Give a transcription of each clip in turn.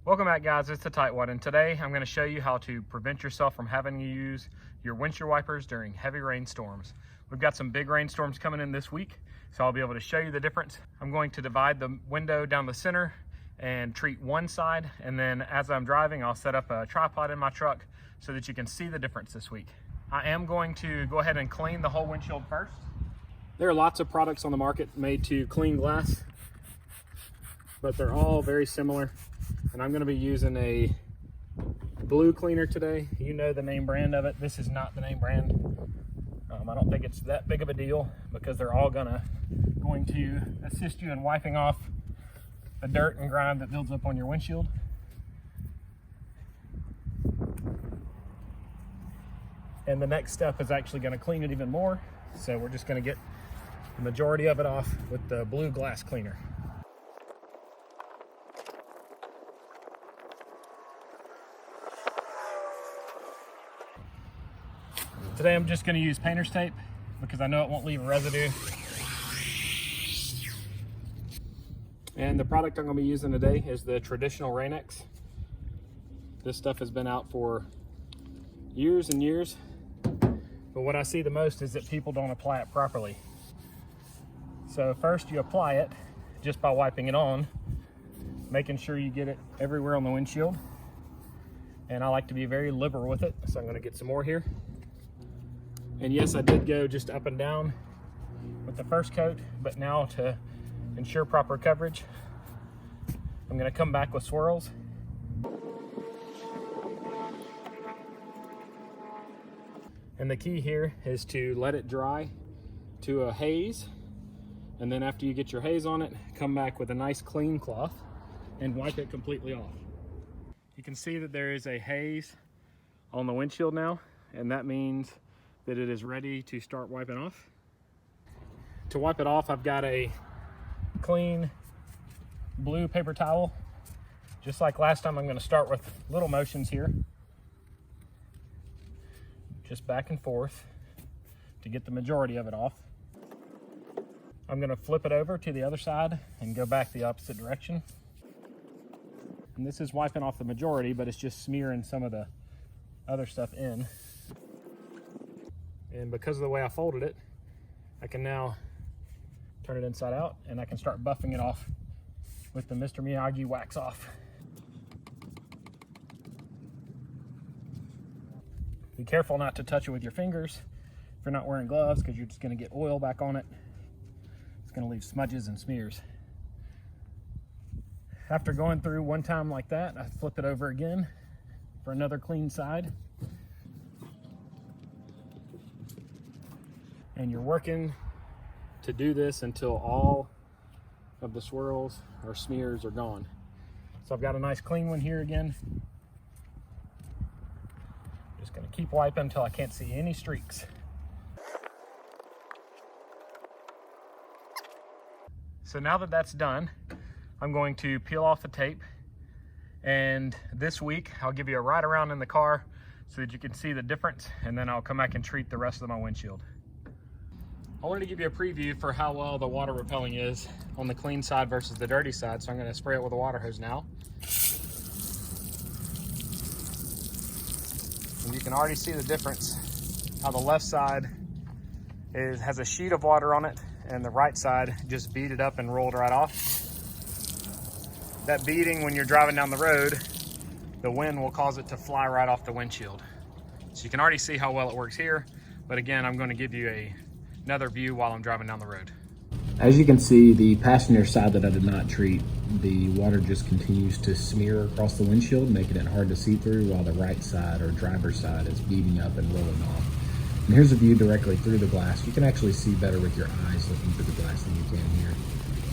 Welcome back, guys. It's the TightWad, and today I'm going to show you how to prevent yourself from having to use your windshield wipers during heavy rainstorms. We've got some big rainstorms coming in this week, so I'll be able to show you the difference. I'm going to divide the window down the center and treat one side, and then as I'm driving, I'll set up a tripod in my truck so that you can see the difference this week. I am going to go ahead and clean the whole windshield first. There are lots of products on the market made to clean glass, but they're all very similar. And I'm going to be using a blue cleaner today. You know the name brand of it. This is not the name brand. I don't think it's that big of a deal because they're all going to assist you in wiping off the dirt and grime that builds up on your windshield. And the next step is actually going to clean it even more. So we're just going to get the majority of it off with the blue glass cleaner. Today I'm just going to use painter's tape because I know it won't leave a residue. And the product I'm going to be using today is the traditional Rain-X. This stuff has been out for years and years, but what I see the most is that people don't apply it properly. So first you apply it just by wiping it on, making sure you get it everywhere on the windshield. And I like to be very liberal with it, so I'm going to get some more here. And yes, I did go just up and down with the first coat, but now to ensure proper coverage, I'm going to come back with swirls. And the key here is to let it dry to a haze. And then after you get your haze on it, come back with a nice clean cloth and wipe it completely off. You can see that there is a haze on the windshield now, and that means that it is ready to start wiping off. To wipe it off, I've got a clean blue paper towel. Just like last time, I'm going to start with little motions here. Just back and forth to get the majority of it off. I'm going to flip it over to the other side and go back the opposite direction. And this is wiping off the majority, but it's just smearing some of the other stuff in. And because of the way I folded it, I can now turn it inside out and I can start buffing it off with the Mr. Miyagi wax off. Be careful not to touch it with your fingers if you're not wearing gloves, because you're just going to get oil back on it. It's going to leave smudges and smears. After going through one time like that, I flip it over again for another clean side. And you're working to do this until all of the swirls or smears are gone. So I've got a nice clean one here again. Just gonna keep wiping until I can't see any streaks. So now that that's done, I'm going to peel off the tape. And this week, I'll give you a ride around in the car so that you can see the difference, and then I'll come back and treat the rest of my windshield. I wanted to give you a preview for how well the water repelling is on the clean side versus the dirty side, so I'm going to spray it with a water hose now. And you can already see the difference, how the left side has a sheet of water on it, and the right side just beaded up and rolled right off. That beading, when you're driving down the road, the wind will cause it to fly right off the windshield. So you can already see how well it works here, but again, I'm going to give you another view while I'm driving down the road. As you can see, the passenger side that I did not treat, the water just continues to smear across the windshield, making it hard to see through, while the right side or driver's side is beading up and rolling off. And here's a view directly through the glass. You can actually see better with your eyes looking through the glass than you can here.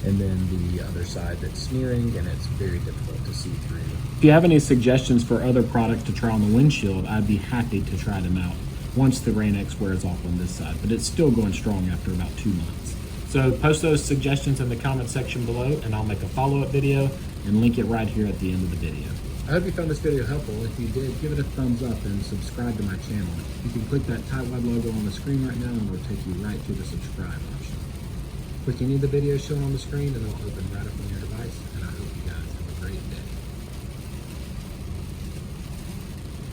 And then the other side that's smearing, and it's very difficult to see through. If you have any suggestions for other products to try on the windshield, I'd be happy to try them out once the Rain-X wears off on this side, but it's still going strong after about 2 months. So post those suggestions in the comment section below, and I'll make a follow-up video and link it right here at the end of the video. I hope you found this video helpful. If you did, give it a thumbs up and subscribe to my channel. You can click that TightWad logo on the screen right now and it'll take you right to the subscribe option. Click any of the videos shown on the screen and it'll open right up on your device.